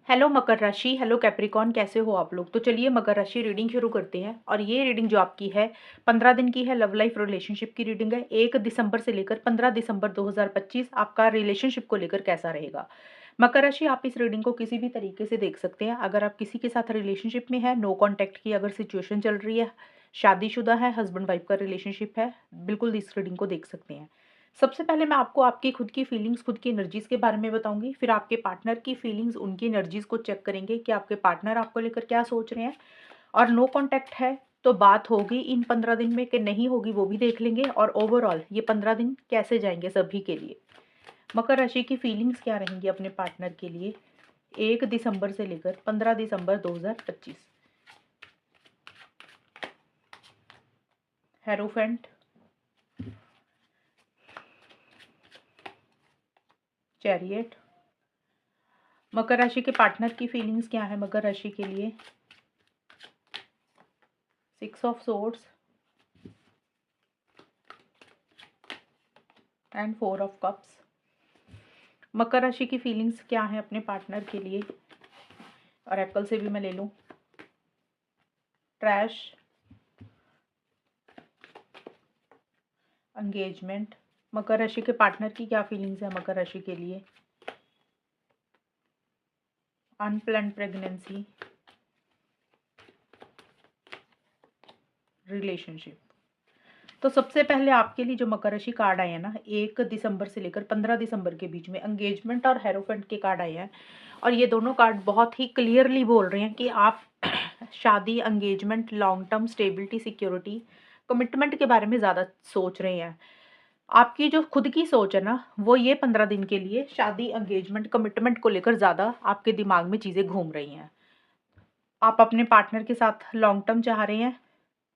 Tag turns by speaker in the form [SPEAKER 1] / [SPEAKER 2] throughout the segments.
[SPEAKER 1] Hello मकर राशि, hello Capricorn, कैसे हो आप लोग। तो चलिए मकर राशि रीडिंग शुरू करते हैं। और ये रीडिंग जो आपकी है 15 दिन की है। लव लाइफ रिलेशनशिप की रीडिंग है। 1 दिसंबर से लेकर 15 दिसंबर 2025 आपका रिलेशनशिप को लेकर कैसा रहेगा। मकर राशि, आप इस रीडिंग को किसी भी तरीके से देख सकते हैं। अगर आप किसी के साथ रिलेशनशिप में है, नो कॉन्टैक्ट की अगर सिचुएशन चल रही है, शादीशुदा है, हस्बैंड वाइफ का रिलेशनशिप है, बिल्कुल इस रीडिंग को देख सकते हैं। सबसे पहले मैं आपको आपकी खुद की फीलिंग्स, खुद की एनर्जीज़ के बारे में बताऊँगी, फिर आपके पार्टनर की फीलिंग्स, उनकी एनर्जीज़ को चेक करेंगे कि आपके पार्टनर आपको लेकर क्या सोच रहे हैं। और नो कॉन्टैक्ट है, तो बात होगी इन 15 दिन में कि नहीं होगी, वो भी देख लेंगे। और ओवरऑल ये 15 दिन कैसे जाएँगे सभी के लिए। मकर राशि की फीलिंग्स क्या रहेंगी अपने पार्टनर के लिए 1 दिसंबर से लेकर 15 दिसंबर 2025। Hierophant, chariot. मकर राशि के पार्टनर की फीलिंग्स क्या है मकर राशि के लिए 6 of swords and 4 of cups. मकर राशि की फीलिंग्स क्या है अपने पार्टनर के लिए। और एप्पल से भी मैं ले लूं। Trash, engagement. मकर राशि के पार्टनर की क्या फीलिंग्स है मकर राशि के लिए। Unplanned pregnancy, relationship. तो सबसे पहले आपके लिए जो मकर राशि कार्ड आए हैं ना 1 दिसंबर से लेकर 15 दिसंबर के बीच में एंगेजमेंट और हेरोफेंट के कार्ड आए हैं। और ये दोनों कार्ड बहुत ही क्लियरली बोल रहे हैं कि आप शादी, engagement, long term stability, security, commitment के बारे में ज़्यादा सोच रहे हैं। आपकी जो खुद की सोच है ना, वो ये 15 दिन के लिए शादी, एंगेजमेंट, कमिटमेंट को लेकर ज़्यादा आपके दिमाग में चीज़ें घूम रही हैं। आप अपने पार्टनर के साथ लॉन्ग टर्म चाह रहे हैं,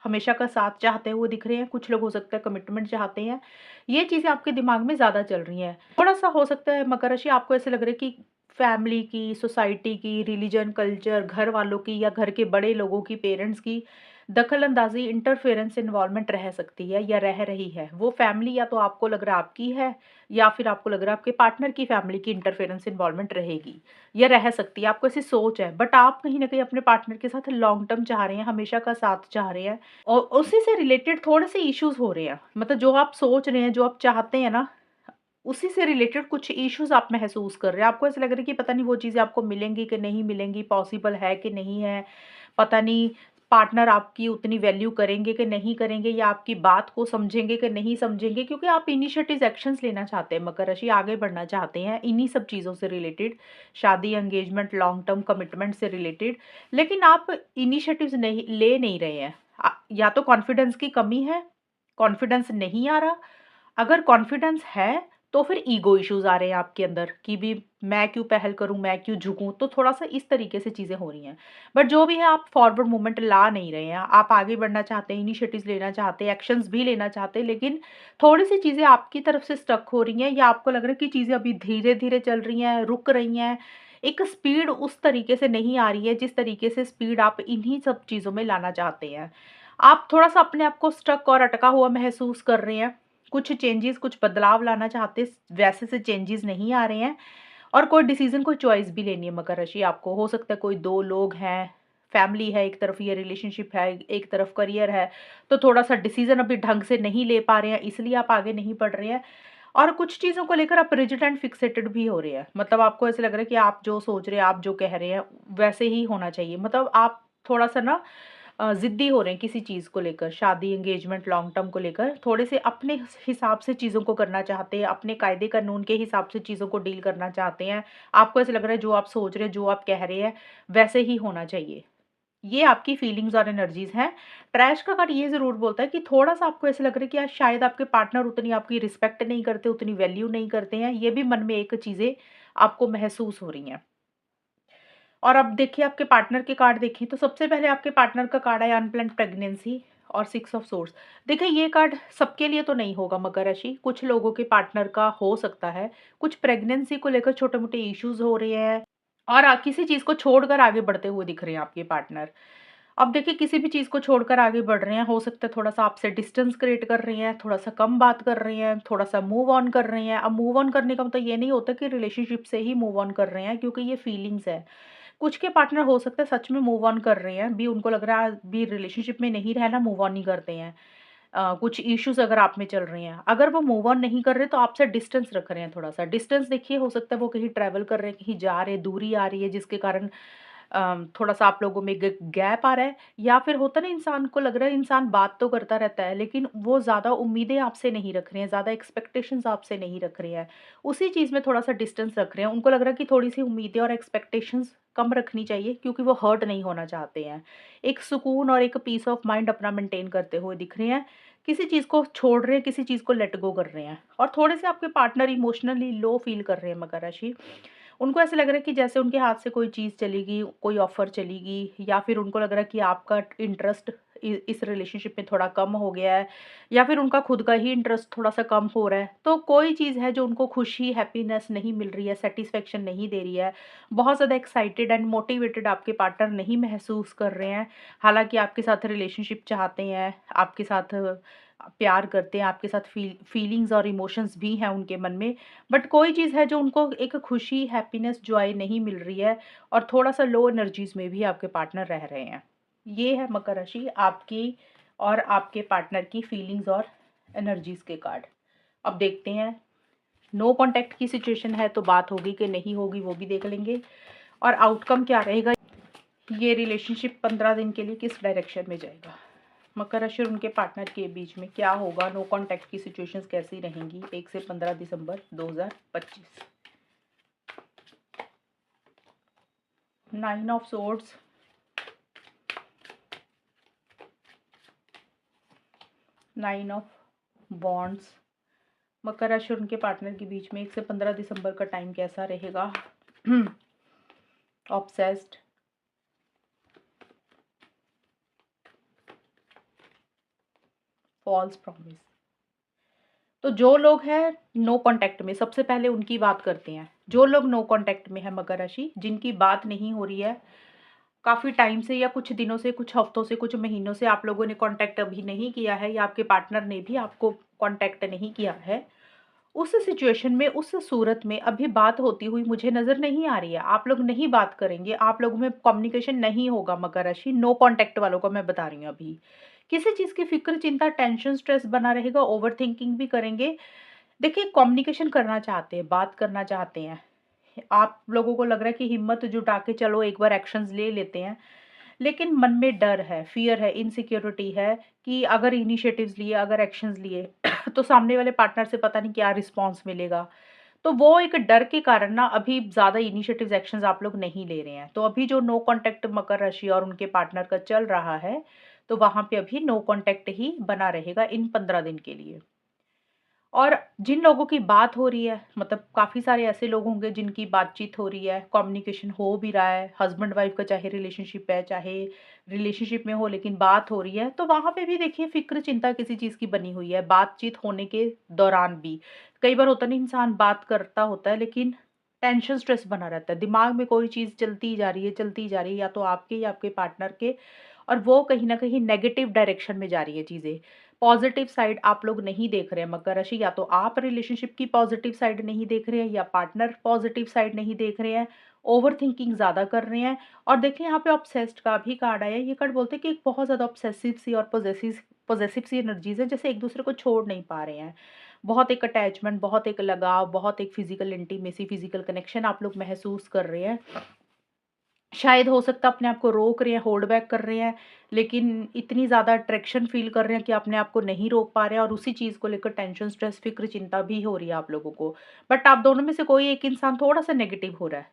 [SPEAKER 1] हमेशा का साथ चाहते हैं वो दिख रहे हैं। कुछ लोग हो सकता है कमिटमेंट चाहते हैं। ये चीज़ें आपके दिमाग में ज़्यादा चल रही हैं। थोड़ा-सा हो सकता है मकर राशि आपको ऐसे लग रहा है कि फैमिली की, सोसाइटी की, रिलीजन, कल्चर, घर वालों की या घर के बड़े लोगों की, पेरेंट्स की दखल-अंदाज़ी, इंटरफेरेंस, इन्वॉल्वमेंट रह सकती है या रह रही है। वो फैमिली या तो आपको लग रहा है आपकी है, या फिर आपको लग रहा है आपके पार्टनर की फैमिली की इंटरफेरेंस, इन्वॉल्वमेंट रहेगी या रह सकती है। आपको ऐसी सोच है, बट आप कहीं न कहीं अपने पार्टनर के साथ लॉन्ग टर्म चाह रहे हैं, हमेशा का साथ चाह रहे हैं। और उसी से रिलेटेड थोड़े से इश्यूज हो रहे हैं। मतलब जो आप सोच रहे हैं, जो आप चाहते हैं ना, उसी से रिलेटेड कुछ इश्यूज आप महसूस कर रहे हैं। आपको ऐसा लग रहा है कि पता नहीं वो चीज़ें आपको मिलेंगी कि नहीं मिलेंगी, पॉसिबल है कि नहीं है, पता नहीं पार्टनर आपकी उतनी वैल्यू करेंगे कि नहीं करेंगे, या आपकी बात को समझेंगे कि नहीं समझेंगे। क्योंकि आप इनिशिएटिव एक्शंस लेना चाहते हैं मकर राशि, आगे बढ़ना चाहते हैं इन्हीं सब चीज़ों से रिलेटेड, शादी, एंगेजमेंट, लॉन्ग टर्म कमिटमेंट से रिलेटेड। लेकिन आप इनिशिएटिव्स नहीं ले नहीं रहे हैं। या तो कॉन्फिडेंस की कमी है, कॉन्फिडेंस नहीं आ रहा। अगर कॉन्फिडेंस है, तो फिर ईगो इश्यूज़ आ रहे हैं आपके अंदर कि भी मैं क्यों पहल करूँ, मैं क्यों झुकूँ? तो थोड़ा-सा इस तरीके से चीज़ें हो रही हैं। बट जो भी है, आप फॉरवर्ड मूवमेंट ला नहीं रहे हैं। आप आगे बढ़ना चाहते हैं, इनिशिएटिव्स लेना चाहते हैं, एक्शंस भी लेना चाहते हैं, लेकिन थोड़ी-सी चीज़ें आपकी तरफ से स्टक हो रही हैं, या आपको लग रहा है कि चीज़ें अभी धीरे-धीरे चल रही हैं, रुक रही हैं। एक स्पीड उस तरीके से नहीं आ रही है, जिस तरीके से स्पीड आप इन्हीं सब चीज़ों में लाना चाहते हैं। आप थोड़ा-सा अपने आप को स्टक और अटका हुआ महसूस कर रहे हैं। कुछ चेंजेस, कुछ बदलाव लाना चाहते, वैसे से चेंजेस नहीं आ रहे हैं। और कोई डिसीज़न, कोई चॉइस भी लेनी है मकर राशि आपको। हो सकता है कोई 2 लोग हैं, फैमिली है एक तरफ, ये रिलेशनशिप है, एक तरफ करियर है। तो थोड़ा-सा डिसीज़न अभी ढंग से नहीं ले पा रहे हैं, इसलिए आप आगे नहीं बढ़ रहे हैं। और कुछ चीज़ों को लेकर आप रिजिड एंड फिक्सेटेड भी हो रहे हैं। मतलब आपको ऐसा लग रहा है कि आप जो सोच रहे हैं, आप जो कह रहे हैं, वैसे ही होना चाहिए। मतलब आप थोड़ा-सा ना ज़िद्दी हो रहे हैं किसी चीज़ को लेकर, शादी, एंगेजमेंट, लॉन्ग टर्म को लेकर। थोड़े से अपने हिसाब से चीज़ों को करना चाहते हैं, अपने कायदे कानून के हिसाब से चीज़ों को डील करना चाहते हैं। आपको ऐसा लग रहा है जो आप सोच रहे हैं, जो आप कह रहे हैं, वैसे ही होना चाहिए। ये आपकी फीलिंग्स और एनर्जीज़ हैं। ट्रैश का कार्ड ये ज़रूर बोलता है कि थोड़ा-सा आपको ऐसा लग रहा है कि शायद आपके पार्टनर उतनी आपकी रिस्पेक्ट नहीं करते, उतनी वैल्यू नहीं करते हैं। ये भी मन में एक चीज़ें आपको महसूस हो रही हैं। और अब देखिए आपके पार्टनर के कार्ड देखें, तो सबसे पहले आपके पार्टनर का कार्ड आया अनप्लान्ड प्रेगनेंसी और 6 ऑफ सोर्ड्स। देखिए ये कार्ड सबके लिए तो नहीं होगा मकर राशि, कुछ लोगों के पार्टनर का हो सकता है। कुछ प्रेगनेंसी को लेकर छोटे-मोटे इश्यूज़ हो रहे हैं, और किसी चीज़ को छोड़कर आगे बढ़ते हुए दिख रहे हैं आपके पार्टनर। अब देखिए किसी भी चीज़ को छोड़कर आगे बढ़ रहे हैं, हो सकता है थोड़ा-सा आपसे डिस्टेंस क्रिएट कर रही हैं, थोड़ा-सा कम बात कर रही हैं, थोड़ा-सा मूव ऑन कर रही हैं। अब मूव ऑन करने का मतलब ये नहीं होता कि रिलेशनशिप से ही मूव ऑन कर रहे हैं, क्योंकि ये फीलिंग्स है। कुछ के पार्टनर हो सकता है सच में मूव ऑन कर रहे हैं, भी उनको लग रहा है भी रिलेशनशिप में नहीं रहना, मूव ऑन नहीं करते हैं। कुछ इश्यूज़ अगर आप में चल रही हैं, अगर वो मूव ऑन नहीं कर रहे तो आपसे डिस्टेंस रख रहे हैं थोड़ा-सा। डिस्टेंस देखिए हो सकता है वो कहीं ट्रैवल कर रहे हैं, कहीं जा रहे हैं, दूरी आ रही है जिसके कारण थोड़ा-सा आप लोगों में गैप आ रहा है, या फिर होता है ना इंसान को लग रहा है इंसान बात तो करता रहता है लेकिन वो ज़्यादा उम्मीदें आपसे नहीं रख रहे हैं, ज़्यादा एक्सपेक्टेशंस आपसे नहीं रख रहे हैं। उसी चीज़ में थोड़ा-सा डिस्टेंस रख रहे हैं। उनको लग रहा है कि थोड़ी-सी उम्मीदें और एक्सपेक्टेशंस कम रखनी चाहिए क्योंकि वो हर्ट नहीं होना चाहते हैं। एक सुकून और एक पीस ऑफ माइंड अपना मेंटेन करते हुए दिख रहे हैं। किसी चीज़ को छोड़ रहे हैं, किसी चीज़ को लेट गो कर रहे हैं, और थोड़े से आपके पार्टनर इमोशनली लो फील कर रहे हैं मकर राशि। उनको ऐसा लग रहा है कि जैसे उनके हाथ से कोई चीज़ चली गई, कोई ऑफ़र चली गई, या फिर उनको लग रहा है कि आपका इंटरेस्ट इस रिलेशनशिप में थोड़ा कम हो गया है, या फिर उनका खुद का ही इंटरेस्ट थोड़ा-सा कम हो रहा है। तो कोई चीज़ है जो उनको खुशी, हैप्पीनेस नहीं मिल रही है, सैटिस्फैक्शन नहीं दे रही है। बहुत ज़्यादा एक्साइटेड एंड मोटिवेटेड आपके पार्टनर नहीं महसूस कर रहे हैं। हालाँकि आपके साथ रिलेशनशिप चाहते हैं, आपके साथ प्यार करते हैं, आपके साथ फीलिंग्स और इमोशंस भी हैं उनके मन में। बट कोई चीज़ है जो उनको एक खुशी, हैप्पीनेस, जॉय नहीं मिल रही है, और थोड़ा-सा लो एनर्जीज़ में भी आपके पार्टनर रह रहे हैं। ये है मकर राशि आपकी और आपके पार्टनर की फीलिंग्स और एनर्जीज़ के कार्ड। अब देखते हैं, नो कॉन्टैक्ट की सिचुएशन है तो बात होगी कि नहीं होगी वो भी देख लेंगे, और आउटकम क्या रहेगा। ये रिलेशनशिप 15 दिन के लिए किस डायरेक्शन में जाएगा। मकर राशि और उनके पार्टनर के बीच में क्या होगा, नो कॉन्टैक्ट की सिचुएशंस कैसी रहेंगी 1 से 15 दिसंबर 2025। 9 ऑफ सोर्ड्स, 9 ऑफ बॉन्ड्स। मकर राशि और उनके पार्टनर के बीच में 1 से 15 दिसंबर का टाइम कैसा रहेगा। Obsessed, false promise. तो जो लोग हैं नो कांटेक्ट में, सबसे पहले उनकी बात करते हैं। जो लोग नो कांटेक्ट में है मकर राशि, जिनकी बात नहीं हो रही है काफ़ी टाइम से, या कुछ दिनों से, कुछ हफ्तों से, कुछ महीनों से आप लोगों ने कांटेक्ट अभी नहीं किया है, या आपके पार्टनर ने भी आपको कांटेक्ट नहीं किया है, उस सिचुएशन में, उस सूरत में अभी बात होती हुई मुझे नज़र नहीं आ रही है। आप लोग नहीं बात करेंगे, आप लोगों में कम्युनिकेशन नहीं होगा मकर राशि। नो कॉन्टैक्ट वालों को मैं बता रही हूँ अभी। किसी चीज़ की फ़िक्र, चिंता, टेंशन, स्ट्रेस बना रहेगा, ओवरथिंकिंग भी करेंगे। देखिए कम्युनिकेशन करना चाहते हैं, बात करना चाहते हैं। आप लोगों को लग रहा है कि हिम्मत जुटा के चलो एक बार एक्शंस ले लेते हैं। लेकिन मन में डर है, फ़ियर है, इनसिक्योरिटी है कि अगर इनिशिएटिव्स लिए, अगर एक्शंस लिए तो सामने वाले पार्टनर से पता नहीं क्या रिस्पॉन्स मिलेगा। तो वो एक डर के कारण ना अभी ज़्यादा इनिशिएटिव्स, एक्शंस आप लोग नहीं ले रहे हैं। तो अभी जो नो कॉन्टैक्ट मकर राशि और उनके पार्टनर का चल रहा है, तो वहाँ पे अभी नो कॉन्टैक्ट ही बना रहेगा इन 15 दिन के लिए। और जिन लोगों की बात हो रही है, मतलब काफ़ी सारे ऐसे लोग होंगे जिनकी बातचीत हो रही है, कम्युनिकेशन हो भी रहा है, हस्बैंड वाइफ का चाहे रिलेशनशिप है, चाहे रिलेशनशिप में हो लेकिन बात हो रही है, तो वहाँ पे भी देखिए फ़िक्र चिंता किसी चीज़ की बनी हुई है, बातचीत होने के दौरान भी। कई बार होता नहीं, इंसान बात करता होता है लेकिन टेंशन स्ट्रेस बना रहता है, दिमाग में कोई चीज़ चलती जा रही है, चलती जा रही है, या तो आपके या आपके पार्टनर के, और वो कहीं न कहीं नेगेटिव डायरेक्शन में जा रही है चीज़ें। पॉजिटिव साइड आप लोग नहीं देख रहे हैं मकर राशि, या तो आप रिलेशनशिप की पॉजिटिव साइड नहीं देख रहे हैं, या पार्टनर पॉजिटिव साइड नहीं देख रहे हैं, ओवरथिंकिंग ज़्यादा कर रहे हैं। और देखिए यहाँ पे ऑब्सेस्ड का भी कार्ड आया है। ये कार्ड बोलते हैं कि एक बहुत ज़्यादा ऑब्सेसिव सी और पॉजेसिव सी एनर्जीज है, जैसे एक दूसरे को छोड़ नहीं पा रहे हैं। बहुत एक अटैचमेंट, बहुत एक लगाव, बहुत एक फिजिकल इंटीमेसी, फिजिकल कनेक्शन आप लोग महसूस कर रहे हैं। शायद हो सकता है अपने आप को रोक रहे हैं, होल्ड बैक कर रहे हैं, लेकिन इतनी ज़्यादा अट्रैक्शन फ़ील कर रहे हैं कि अपने आप को नहीं रोक पा रहे हैं, और उसी चीज़ को लेकर टेंशन, स्ट्रेस, फ़िक्र, चिंता भी हो रही है आप लोगों को। बट आप दोनों में से कोई एक इंसान थोड़ा-सा नेगेटिव हो रहा है।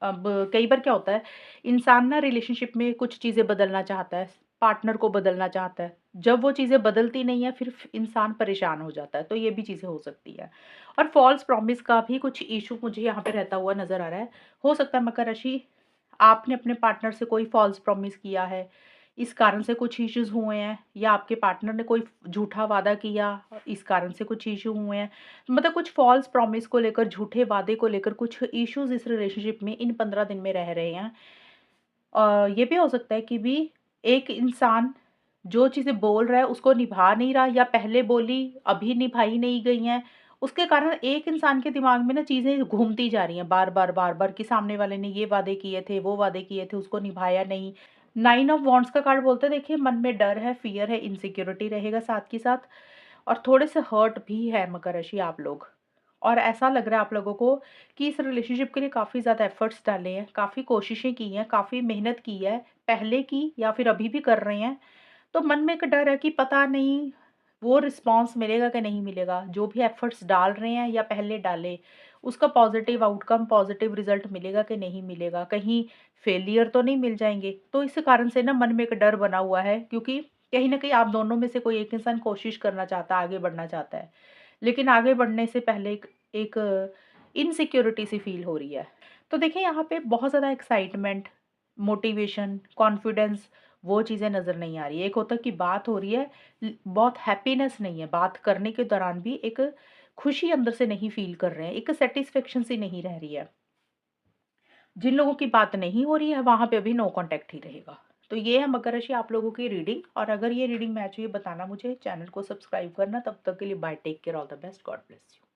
[SPEAKER 1] अब कई बार क्या होता है, इंसान ना रिलेशनशिप में कुछ चीज़ें बदलना चाहता है, पार्टनर को बदलना चाहता है। जब वो चीज़ें बदलती नहीं है, फिर इंसान परेशान हो जाता है, तो ये भी चीज़ें हो सकती है। और फ़ॉल्स प्रॉमिस का भी कुछ इश्यू मुझे यहाँ पे रहता हुआ नज़र आ रहा है। हो सकता है मकर राशि, आपने अपने पार्टनर से कोई फ़ॉल्स प्रॉमिस किया है, इस कारण से कुछ इश्यूज़ हुए हैं, या आपके पार्टनर ने कोई झूठा वादा किया, इस कारण से कुछ इश्यू हुए हैं। मतलब कुछ फ़ॉल्स प्रॉमिस को लेकर, झूठे वादे को लेकर कुछ इश्यूज़ इस रिलेशनशिप में इन 15 दिन में रह रहे हैं। ये भी हो सकता है कि भी एक इंसान जो चीज़ें बोल रहा है उसको निभा नहीं रहा, या पहले बोली अभी निभाई नहीं गई हैं, उसके कारण एक इंसान के दिमाग में ना चीज़ें घूमती जा रही हैं बार-बार, बार-बार कि सामने वाले ने ये वादे किए थे, वो वादे किए थे, उसको निभाया नहीं। 9 ऑफ वांड्स का कार्ड बोलता है देखिए मन में डर है, फ़ियर है, इनसिक्योरिटी रहेगा साथ के साथ, और थोड़े से हर्ट भी है मकर राशि आप लोग। और ऐसा लग रहा है आप लोगों को कि इस रिलेशनशिप के लिए काफ़ी ज़्यादा एफर्ट्स डाले हैं, काफ़ी कोशिशें की हैं, काफ़ी मेहनत की है, पहले की या फिर अभी भी कर रहे हैं। तो मन में एक डर है कि पता नहीं वो रिस्पॉन्स मिलेगा कि नहीं मिलेगा। जो भी एफर्ट्स डाल रहे हैं या पहले डाले, उसका पॉज़िटिव आउटकम, पॉज़िटिव रिज़ल्ट मिलेगा कि नहीं मिलेगा? कहीं फेलियर तो नहीं मिल जाएँगे? तो इस कारण से ना मन में एक डर बना हुआ है, क्योंकि कहीं न कहीं आप दोनों में से कोई एक इंसान कोशिश करना चाहता है, आगे बढ़ना चाहता है। लेकिन आगे बढ़ने से पहले एक इनसिक्योरिटी सी फ़ील हो रही है। तो देखिए यहाँ पे बहुत ज़्यादा एक्साइटमेंट, मोटिवेशन, कॉन्फिडेंस, वो चीज़ें नज़र नहीं आ रही है। एक होता है कि बात हो रही है, बहुत हैप्पीनेस नहीं है, बात करने के दौरान भी एक खुशी अंदर से नहीं फ़ील कर रहे हैं, एक सैटिस्फैक्शन सी नहीं रह रही है। जिन लोगों की बात नहीं हो रही है, वहाँ पे अभी नो कॉन्टैक्ट ही रहेगा। तो ये है मकर राशि आप लोगों की रीडिंग, और अगर ये रीडिंग मैच हुई है बताना मुझे, चैनल को सब्सक्राइब करना। तब तक के लिए bye, take care, all the best, God bless you.